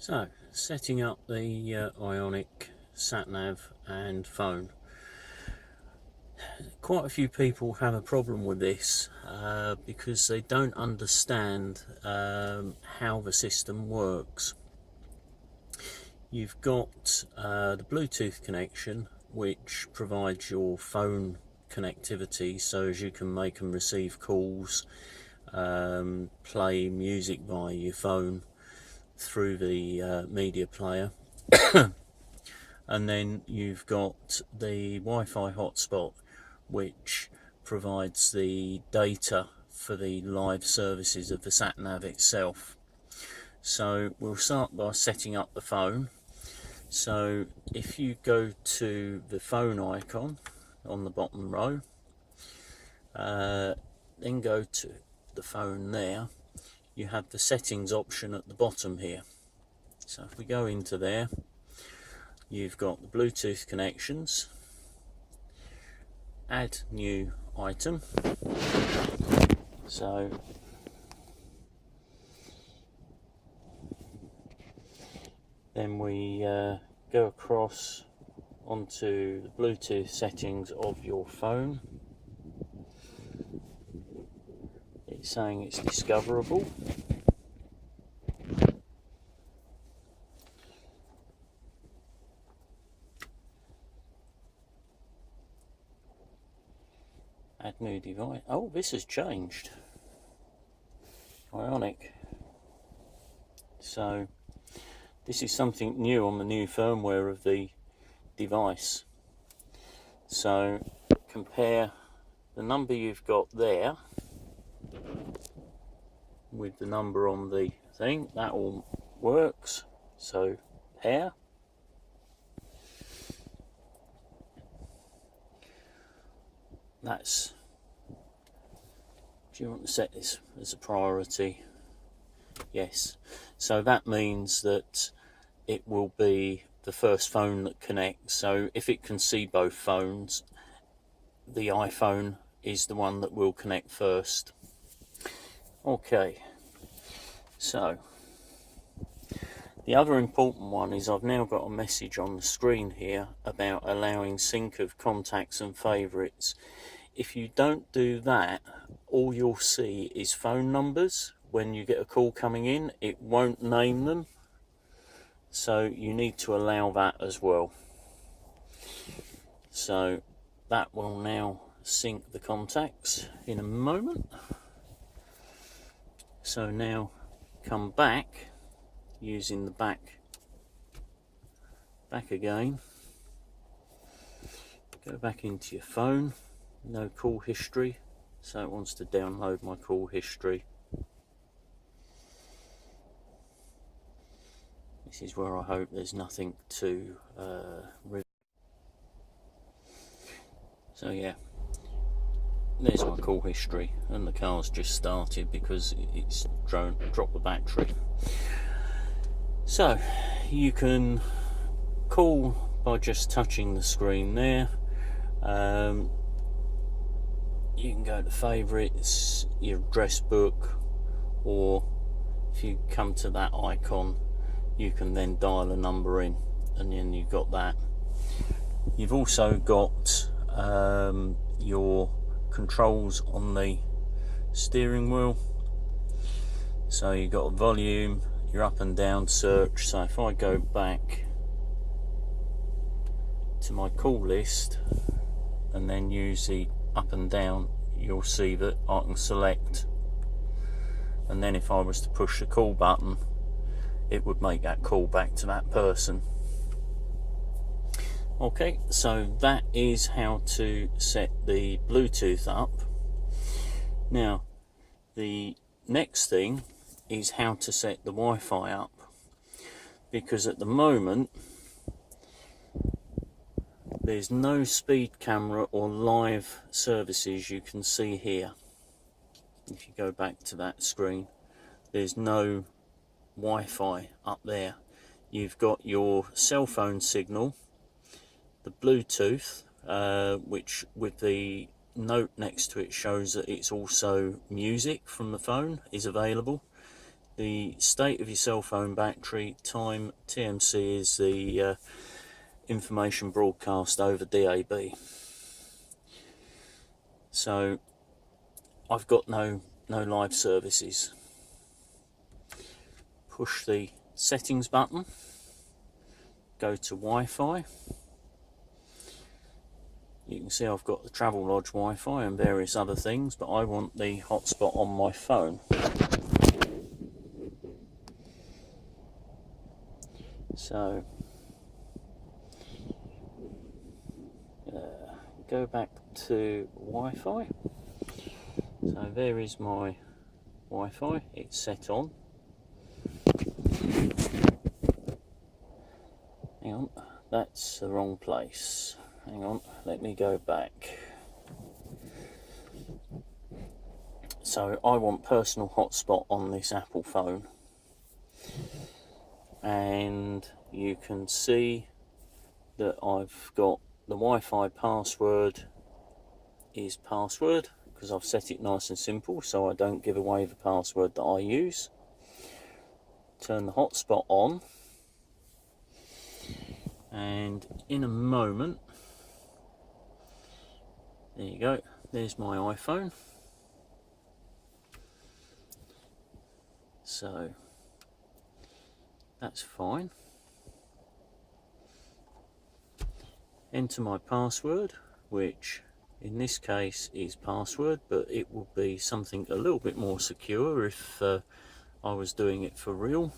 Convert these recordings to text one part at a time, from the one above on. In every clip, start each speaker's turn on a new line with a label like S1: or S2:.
S1: So, setting up the Ioniq sat-nav and phone. Quite a few people have a problem with this because they don't understand how the system works. You've got the Bluetooth connection, which provides your phone connectivity so as you can make and receive calls, play music via your phone through the media player. And then you've got the Wi-Fi hotspot, which provides the data for the live services of the sat-nav itself. So we'll start by setting up the phone. So if you go to the phone icon on the bottom row, then go to the phone there, you have the settings option at the bottom here. So if we go into there, you've got the Bluetooth connections, add new item. So then we go across onto the Bluetooth settings of your phone. It's saying it's discoverable. Add new device. Oh, this has changed. Ioniq. So this is something new on the new firmware of the device. So compare the number you've got there with the number on the thing. That all works. So pair. That's, do you want to set this as a priority? Yes. So that means that it will be the first phone that connects. So if it can see both phones, the iPhone is the one that will connect first. Okay. So the other important one is I've now got a message on the screen here about allowing sync of contacts and favourites. If you don't do that, all you'll see is phone numbers. When you get a call coming in, it won't name them. So you need to allow that as well. So that will now sync the contacts in a moment. So now come back using the back again. Go back into your phone. No call history, so it wants to download my call history. This is where I hope there's nothing to so yeah, there's my call history, and the car's just started because it's dropped the battery. So you can call by just touching the screen there. You can go to favourites, your address book, or if you come to that icon, you can then dial a number in, and then you've got that. You've also got your controls on the steering wheel. So you've got a volume, your up and down search. So if I go back to my call list and then use the up and down, you'll see that I can select, and then if I was to push the call button, it would make that call back to that person. Okay, so that is how to set the Bluetooth up. Now the next thing is how to set the Wi-Fi up, because at the moment there's no speed camera or live services you can see here. If you go back to that screen, there's no Wi-Fi up there. You've got your cell phone signal, the Bluetooth, which with the note next to it shows that it's also music from the phone is available. the state of your cell phone battery, time, TMC is the information broadcast over DAB. So I've got no live services. Push the settings button, go to Wi-Fi. You can see I've got the Travelodge Wi-Fi and various other things, but I want the hotspot on my phone. So go back to Wi-Fi. So there is my Wi-Fi, it's set on. Hang on, that's the wrong place. Hang on, let me go back. So I want personal hotspot on this Apple phone. And you can see that I've got the Wi-Fi password is password, because I've set it nice and simple so I don't give away the password that I use. Turn the hotspot on, and in a moment, there you go, there's my iPhone. So that's fine. Enter my password, which in this case is password, but it will be something a little bit more secure if I was doing it for real.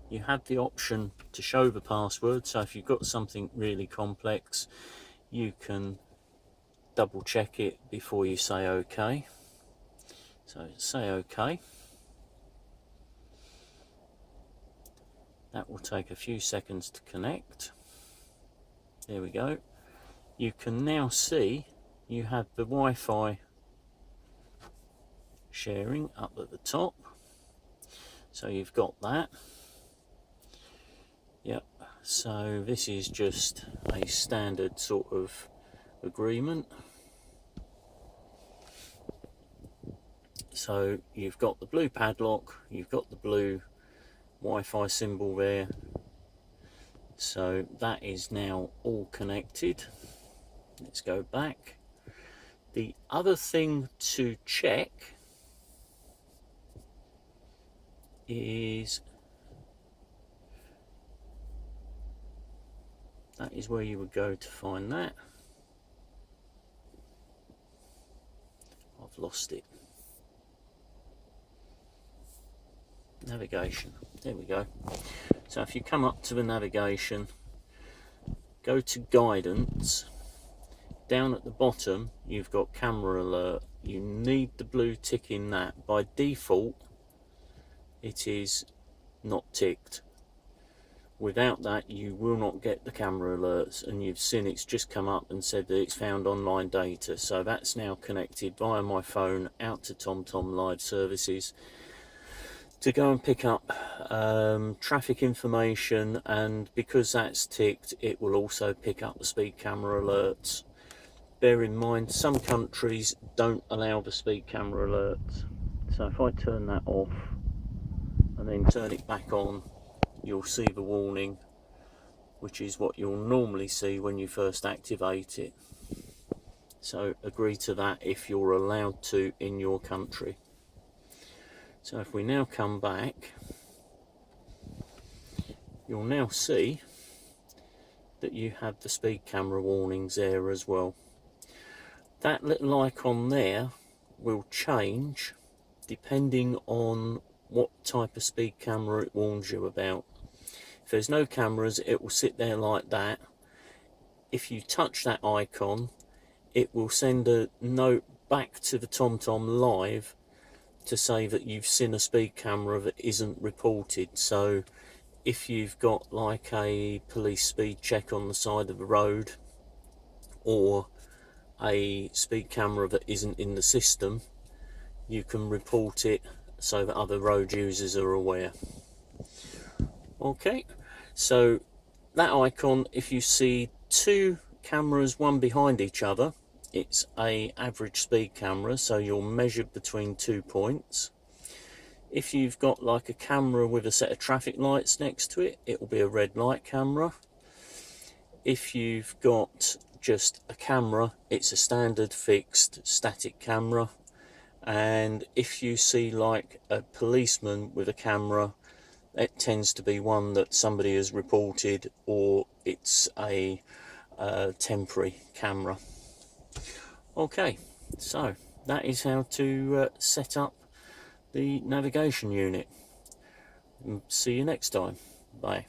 S1: You have the option to show the password, so if you've got something really complex, you can double check it before you say OK. So say OK. That will take a few seconds to connect. There we go. You can now see you have the Wi-Fi sharing up at the top. So you've got that. Yep. So this is just a standard sort of agreement. So you've got the blue padlock, you've got the blue Wi-Fi symbol there. So that is now all connected. Let's go back. The other thing to check is that is where you would go to find that. I've lost it. Navigation. There we go. So if you come up to the navigation, go to guidance. Down at the bottom, you've got camera alert. You need the blue tick in that. By default, it is not ticked. Without that, you will not get the camera alerts, and you've seen it's just come up and said that it's found online data. So that's now connected via my phone out to TomTom Live Services to go and pick up traffic information, and because that's ticked, it will also pick up the speed camera alerts. Bear in mind, some countries don't allow the speed camera alerts. So if I turn that off and then turn it back on, you'll see the warning, which is what you'll normally see when you first activate it. So agree to that if you're allowed to in your country. So if we now come back, you'll now see that you have the speed camera warnings there as well. That little icon there will change depending on what type of speed camera it warns you about. If there's no cameras, it will sit there like that. If you touch that icon, it will send a note back to the TomTom Live to say that you've seen a speed camera that isn't reported. So if you've got like a police speed check on the side of the road, or a speed camera that isn't in the system, you can report it so that other road users are aware. Okay, so that icon, if you see two cameras one behind each other, it's a average speed camera, so you're measured between 2 points. If you've got like a camera with a set of traffic lights next to it, it will be a red light camera. If you've got just a camera, it's a standard fixed static camera. And if you see like a policeman with a camera, it tends to be one that somebody has reported, or it's a temporary camera. Okay, so that is how to set up the navigation unit. See you next time. Bye.